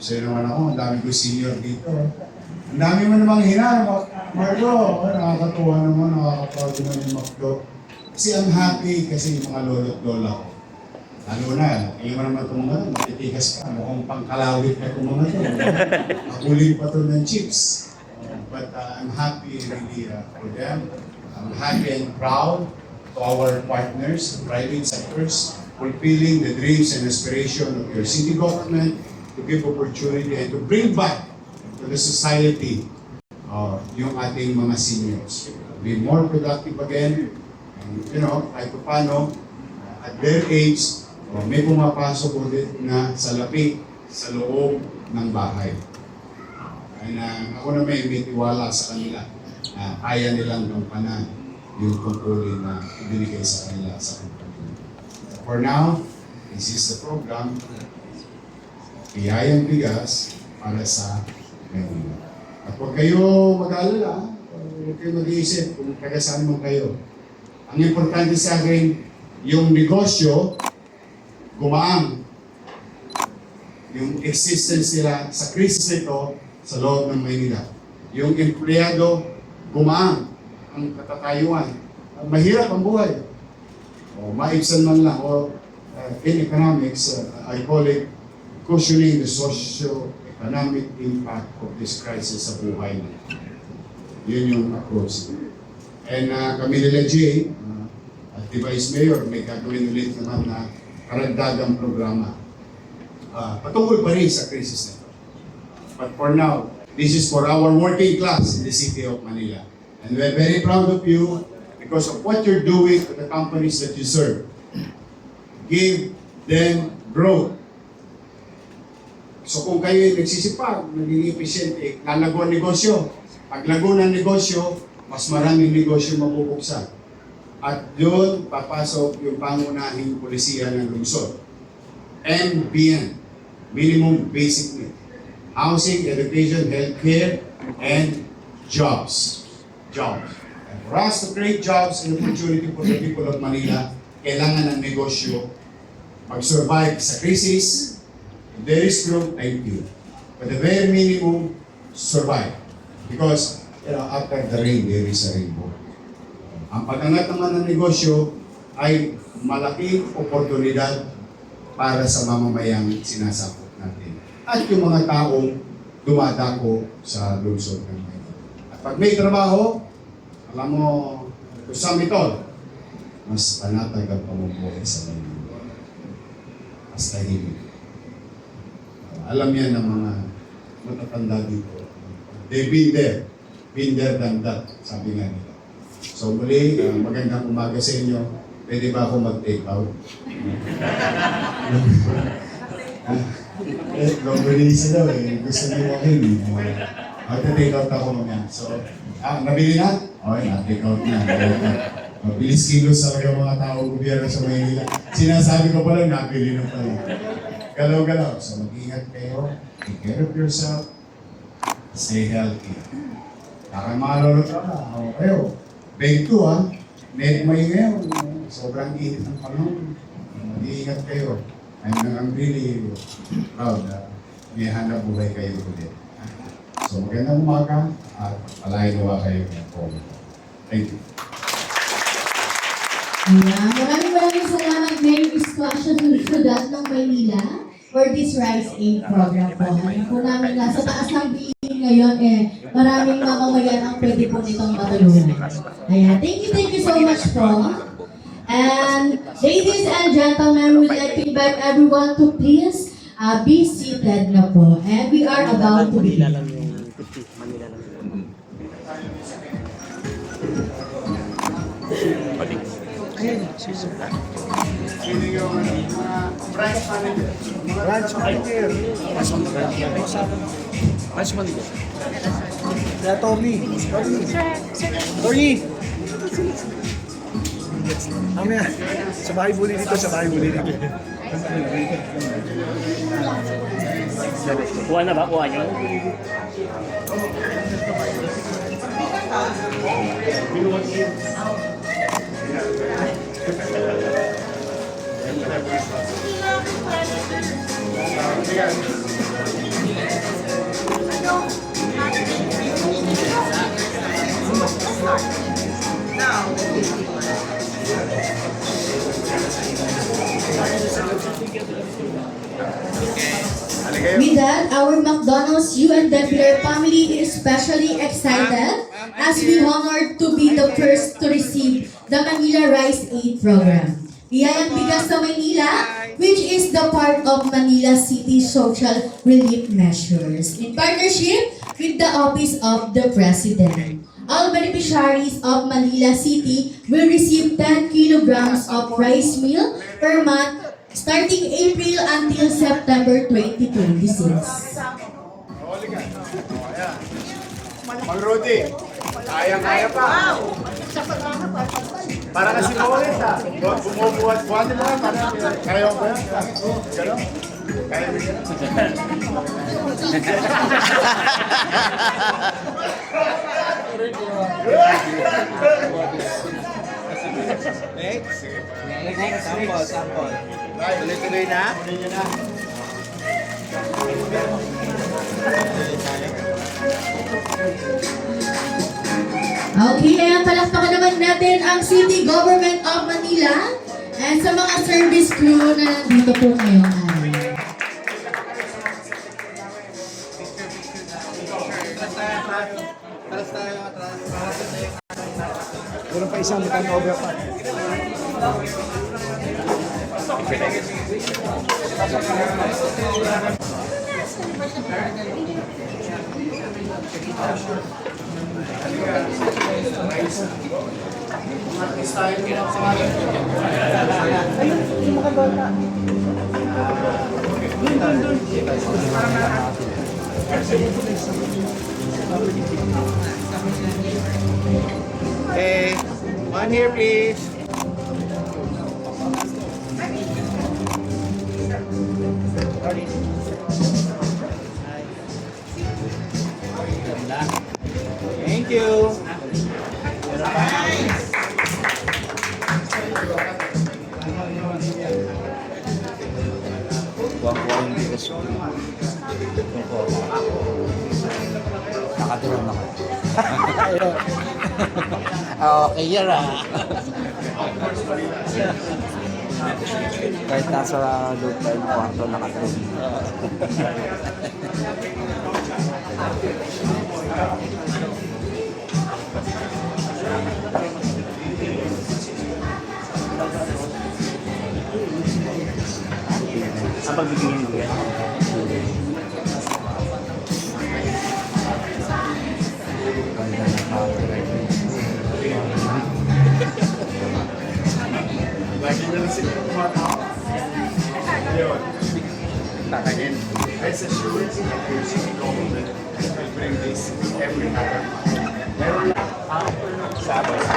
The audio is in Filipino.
Kasi naman ako, ang dami ko senior dito. Ang dami mo namang hina, Marco. Nakakatuwa naman, nakakapagod naman yung Macdo. Kasi I'm happy kasi yung mga lolo't lola ko. Lalo na, hindi mo naman itong mga matitikas ka. Mukhang pangkalawit na itong mga ito. Makuling pa ito ng chips. But I'm happy really for them. I'm happy and proud to our partners, private sectors, fulfilling the dreams and aspirations of your city government to give opportunity and to bring back to the society yung ating mga seniors. Be more productive again. And, you know, kahit paano, at their age, may pumapasok ulit na salapi sa loob ng bahay. And ako na may tiwala sa kanila na kaya nilang gampanan yung tungkulin na ibinigay sa kanila sa kumpanya. For now, this is the program, Biyayang Bigas para sa Manila. At huwag kayo mag-alala, huwag kayo mag-iisip kung taga saan mo kayo. Ang importante sa akin, yung negosyo, gumaang. Yung existence nila sa krisis nito sa loob ng Maynila. Yung empleyado, gumaang ang katatayuan. Mahirap ang buhay. O maibsan man lang. O in economics, I call it cushioning the socio-economic impact of this crisis sa buhay. Yun yung approach. And kami nila Jay, at di Vice Mayor, may gagawin ulit naman na karagdagang programa. Patungkol pa rin sa krisis nito. But for now, this is for our working class in the city of Manila. And we're very proud of you because of what you're doing to the companies that you serve. Give them growth. So kung kayo ay nagsisipag, naging eficiente, lalago ang negosyo. Pag lago ng negosyo, mas maraming negosyo mabubuksan. At doon, papasok yung pangunahing polisiya ng lungsod. MBN, Minimum Basic Need. Housing, education, healthcare, and jobs. Jobs. And for us to create jobs and opportunity for the people of Manila, kailangan ng negosyo mag-survive sa crisis. If there is growth, thank you. But the very minimum, survive. Because, after the rain, there is a rainbow. Ang pag-angat naman ng negosyo ay malaking oportunidad para sa mamamayang sinasapot natin. At yung mga taong dumadako sa lungsod ng Maynila. At pag may trabaho, alam mo, to sum it all, mas panatag ang pamumuhay sa Maynila. Mas tahimik. Alam yan ng mga matatanda dito. They've been there than that, sabi nga nila. So muli, magandang umaga sa inyo. Pwede ba ako mag-take out? Gawin daw eh. Gusto niyo akin eh. Mag-take out ako mamaya. So, nabili na? Okay, na-take out na. Mabilis kilos talaga mga tao gobyerno sa Maynila. Sinasabi ko pala, nabili na pala. Galaw-galaw. So mag-ingat kayo. Take care of yourself. Stay healthy. Kaka mga lolo ka na. Kayo. Beg 2 ha. May ngayon. Sobrang init ng panahon. Mag-iingat kayo. I'm really proud na may hanap buhay kayo ulit. So magandang umaga at palahin nawa kayo ng COVID. Thank you. Maraming salamat, Mayor Iskasio Sudat ng Maynila for this Rise Aid program po. Alam po namin na sa taas ng biling ngayon, maraming mamamayan ang pwede po nitong matulungan. Ayan, thank you so much po. And ladies and gentlemen, we'd like to invite everyone to please be seated na po. And we are about to begin. Ayan, susunod. Sino yung branch manager? Branch manager. Branch manager. Kaya Tony. Tony! Mamaya, sa bahay buli dito, sa bahay buli dito. Kuha na ba? Kuha nyo? With that, our McDonald's U and Denver family is especially excited as we honored to be the first to receive the Manila Rice Aid Program. Biyayang Bigas sa Manila, which is the part of Manila City Social Relief Measures in partnership with the Office of the President. All beneficiaries of Manila City will receive 10 kilograms of rice meal per month starting April until September 2026. Mang Rudy, kaya pa. Para kasi maulit ha. Bumubuhat-buhat mo lang. Kaya ko yan. Gano'n? Kaya mo yan. Next, sample. Tuloy-tuloy na? Okay, ayan, palakpakan naman natin ang City Government of Manila and sa mga service crew na nandito po ngayon ay. Meron pa isang mukhang over pa. Okay, one here please. Thank you. Buwang-buwang yung bigas ko. Nakadurang ako. Okay yan Kahit nasa loob tayo ng kwarto, nakadurang. Ang pagbibigyan ko yan. Ganda ng kwarto. Lagi nyo lang sila kumatawa. Yun. Takayin. Rest assured, yung city government will bring this every other month. Meron lang after Sabbath.